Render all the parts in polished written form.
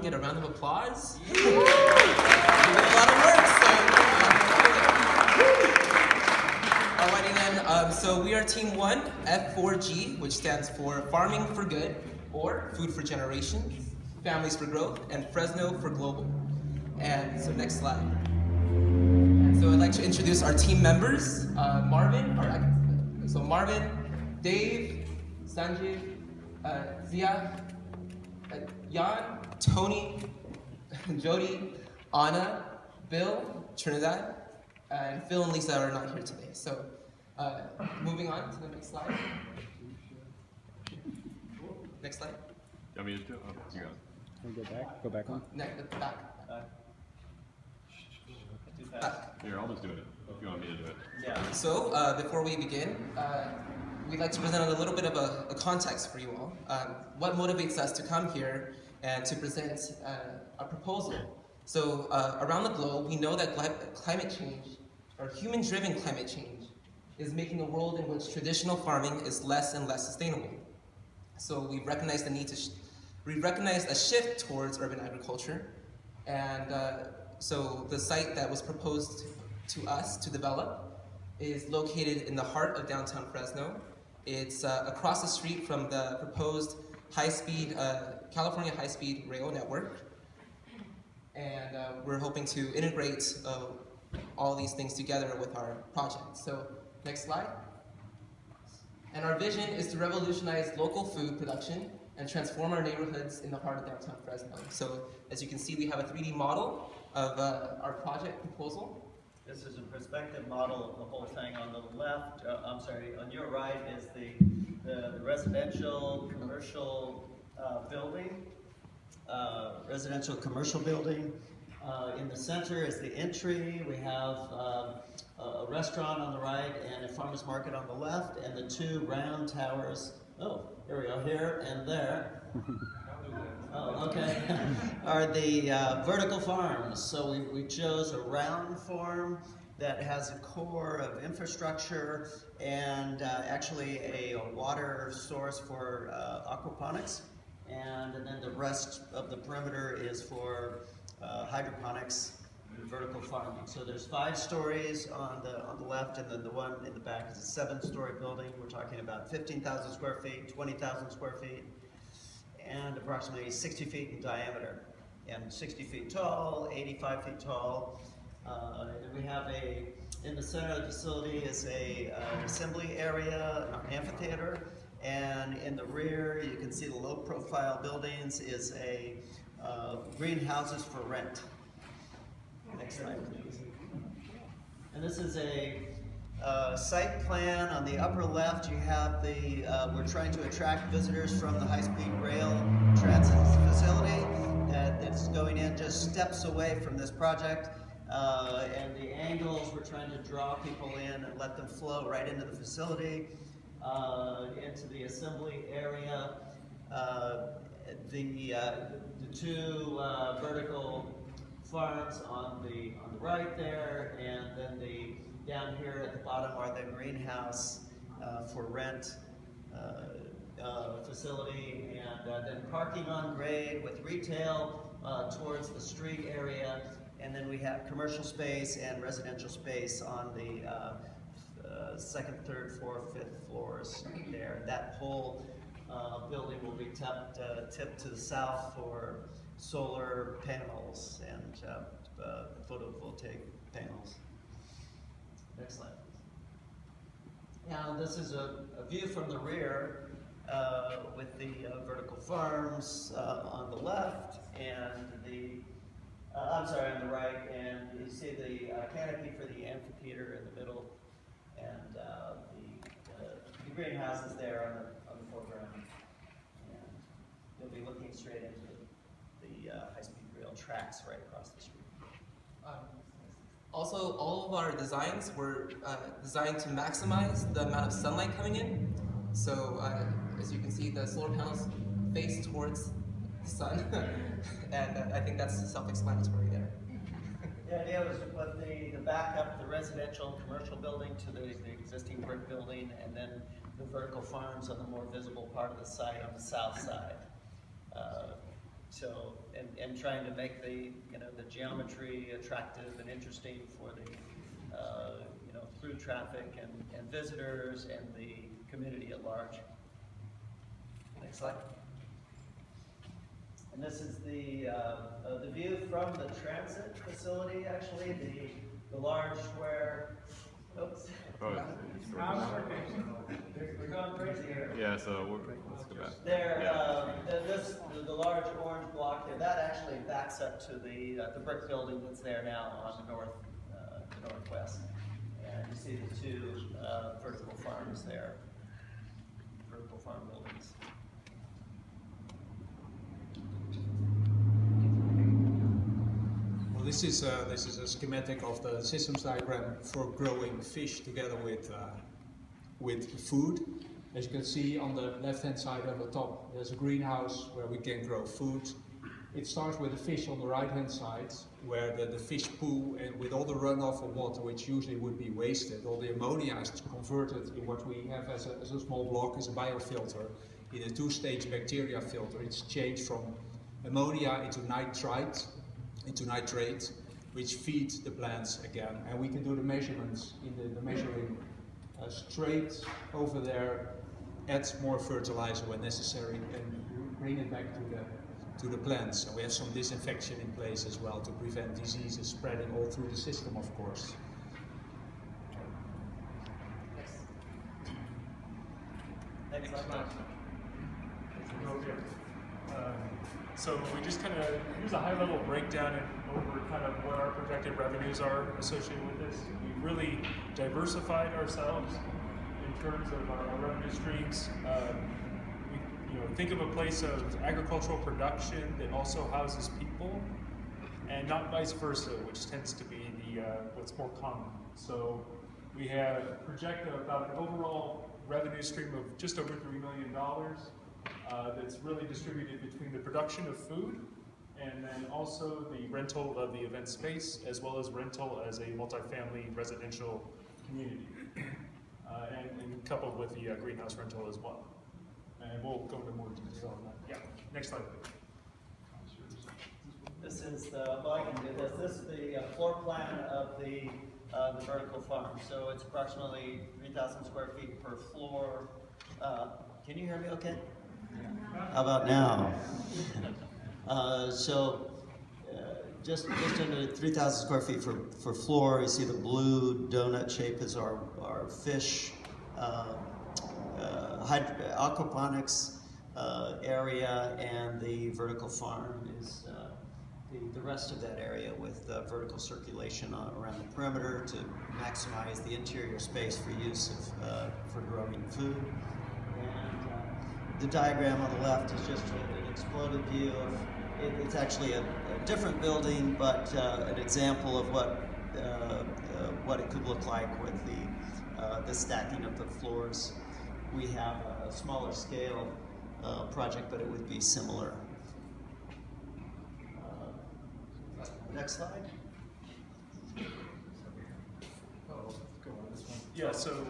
get a round of applause? We did a lot of work, so alrighty then. So we are Team 1, F4G, which stands for Farming for Good, or Food for Generations, Families for Growth, and Fresno for Global. And so next slide. And so I'd like to introduce our team members. Marvin, Dave, Sanjay, Zia, Jan, Tony, Jody, Anna, Bill, Trinidad, and Phil and Lisa are not here today. So moving on to the next slide. Next slide. You want me to do it? Oh, you got it. Can we go back? Go back on? Back. Here, I'll just do it if you want me to do it. Yeah. So before we begin, we'd like to present a little bit of a context for you all. What motivates us to come here and to present a proposal. So around the globe, we know that climate change, or human-driven climate change, is making a world in which traditional farming is less and less sustainable. So we recognize the need to, we recognize a shift towards urban agriculture, and so the site that was proposed to us to develop is located in the heart of downtown Fresno. It's across the street from the proposed high-speed, California high-speed rail network. And we're hoping to integrate all these things together with our project. So next slide. And our vision is to revolutionize local food production and transform our neighborhoods in the heart of downtown Fresno. So as you can see, we have a 3D model of our project proposal. This is a perspective model of the whole thing. On the left, on your right is the residential commercial building. In the center is the entry. We have a restaurant on the right and a farmer's market on the left, and the two round towers. Oh, here we go, here and there. Oh, okay. Are the vertical farms. So we chose a round form that has a core of infrastructure and actually a water source for aquaponics. And then the rest of the perimeter is for hydroponics and vertical farming. So there's 5 stories on the left, and then the one in the back is a 7-story building. We're talking about 15,000 square feet, 20,000 square feet, and approximately 60 feet in diameter, and 60 feet tall, 85 feet tall. And we have in the center of the facility is an assembly area, an amphitheater, and in the rear you can see the low-profile buildings is a greenhouses for rent. Next slide, please. And this is a site plan. On the upper left, you have we're trying to attract visitors from the high-speed rail transit facility that's going in just steps away from this project. And the angles, we're trying to draw people in and let them flow right into the facility, into the assembly area. The two vertical farms on the right there, and then down here at the bottom are the greenhouse for rent facility, and then parking on grade with retail towards the street area, and then we have commercial space and residential space on the 2nd, 3rd, 4th, 5th floors there. That whole building will be tipped to the south for solar panels and photovoltaic panels. Next slide, please. Now this is a view from the rear with the vertical farms on the left and on the right, and you see the canopy for the amphitheater in the middle, and the greenhouses there on the foreground. And you'll be looking straight into the high-speed rail tracks right across the street. Also, all of our designs were designed to maximize the amount of sunlight coming in. So as you can see, the solar panels face towards the sun, and I think that's self-explanatory there. The idea was to put the backup, the residential and commercial building to the existing brick building, and then the vertical farms on the more visible part of the site on the south side. So, and trying to make the, the geometry attractive and interesting for the, through traffic and visitors and the community at large. Next slide. And this is the view from the transit facility, actually, the large square, oops. Oh, We're going crazy here. yeah, so let's go back. There, Yeah. the large orange block there, that actually backs up to the brick building that's there now on the northwest. And you see the two vertical farms there, vertical farm buildings. Well, this is a schematic of the systems diagram for growing fish together with food. As you can see on the left-hand side on the top, there's a greenhouse where we can grow food. It starts with the fish on the right-hand side, where the fish poo and with all the runoff of water, which usually would be wasted, all the ammonia is converted in what we have as a small block, as a biofilter, in a two-stage bacteria filter. It's changed from ammonia into nitrate, which feeds the plants again. And we can do the measurements in the measuring straight over there, add more fertilizer when necessary, and bring it back to the plants. And we have some disinfection in place as well to prevent diseases spreading all through the system, of course. Next slide. So we just kind of, here's a high-level breakdown over kind of what our projected revenues are associated with this. We've really diversified ourselves in terms of our revenue streams. Think of a place of agricultural production that also houses people, and not vice versa, which tends to be the what's more common. So we have projected about an overall revenue stream of just over $3 million. That's really distributed between the production of food and then also the rental of the event space, as well as rental as a multifamily residential community, and coupled with the greenhouse rental as well. And we'll go into more detail on that. Yeah, next slide, please. This is I can do this. This is the floor plan of the vertical farm. So it's approximately 3,000 square feet per floor. Can you hear me okay? How about now? Just under 3,000 square feet for floor. You see the blue donut shape is our fish aquaponics area, and the vertical farm is the rest of that area with vertical circulation around the perimeter to maximize the interior space for use for growing food. And the diagram on the left is just an exploded view of it's actually a different building, but an example of what it could look like with the stacking of the floors. We have a smaller scale project, but it would be similar. Next slide. Yeah, so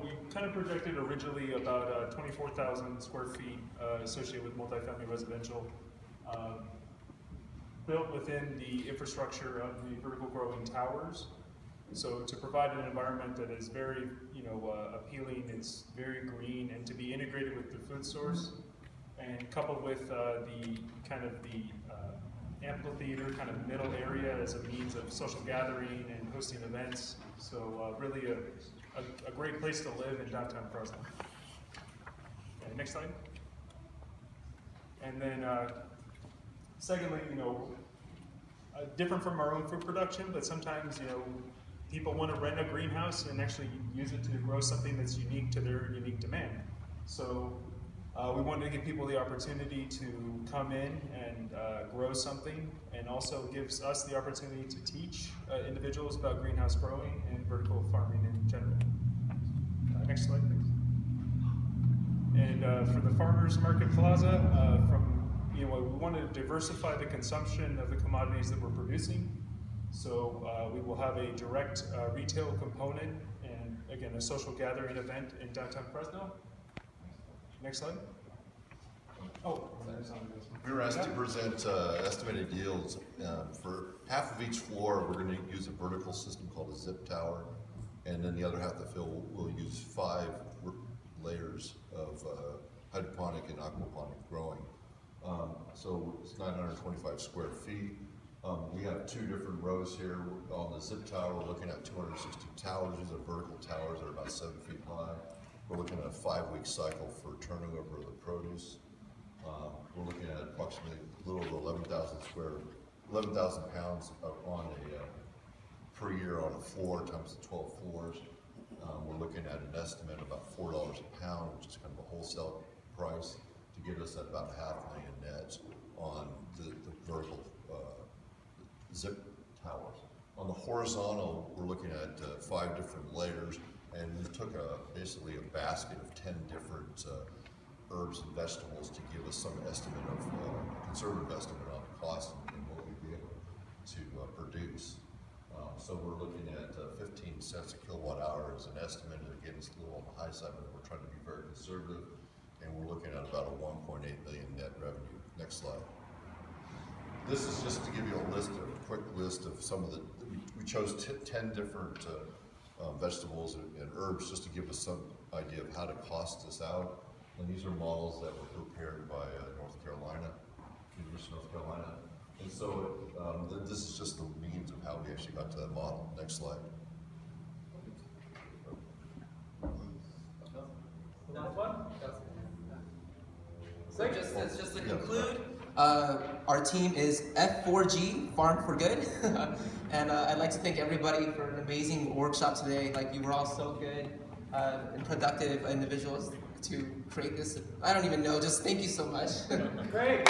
we kind of projected originally about 24,000 square feet associated with multifamily residential, built within the infrastructure of the vertical growing towers. So to provide an environment that is very, appealing, it's very green, and to be integrated with the food source, and coupled with the amphitheater kind of middle area as a means of social gathering and hosting events. So really a great place to live in downtown Fresno. Okay, next slide. And then secondly, different from our own food production, but sometimes, people want to rent a greenhouse and actually use it to grow something that's unique to their unique demand. So we wanted to give people the opportunity to come in and grow something, and also gives us the opportunity to teach individuals about greenhouse growing and vertical farming in general. Next slide, please. And for the Farmers Market Plaza, we wanted to diversify the consumption of the commodities that we're producing. So we will have a direct retail component and, again, a social gathering event in downtown Fresno. Next slide. Oh, We were asked to present estimated yields. For half of each floor, we're going to use a vertical system called a zip tower, and then the other half of the field we'll use 5 layers of hydroponic and aquaponic growing. So it's 925 square feet. We have 2 different rows here. On the zip tower, we're looking at 260 towers. These are vertical towers that are about 7 feet high. We're looking at a 5-week cycle for turnover of the produce. We're looking at approximately a little over 11,000 pounds on a per year on a floor times the 12 floors. We're looking at an estimate of about $4 a pound, which is kind of a wholesale price, to get us at about $500,000 net on the vertical zip towers. On the horizontal, we're looking at 5 different layers, and we took basically a basket of 10 different herbs and vegetables to give us some estimate of conservative estimate on cost and what we'd be able to produce. So we're looking at 15 cents a kilowatt hour as an estimate. Again, it's a little on the high side, but we're trying to be very conservative, and we're looking at about a 1.8 million net revenue. Next slide. This is just to give you a quick list of some of the. We chose 10 different vegetables and herbs just to give us some idea of how to cost this out. And these are models that were prepared by University of North Carolina. And so this is just the means of how we actually got to that model. Next slide. So just to conclude, our team is F4G, Farm for Good. And I'd like to thank everybody for an amazing workshop today. Like, you were all so good and productive individuals to create this. I don't even know, just thank you so much. Great.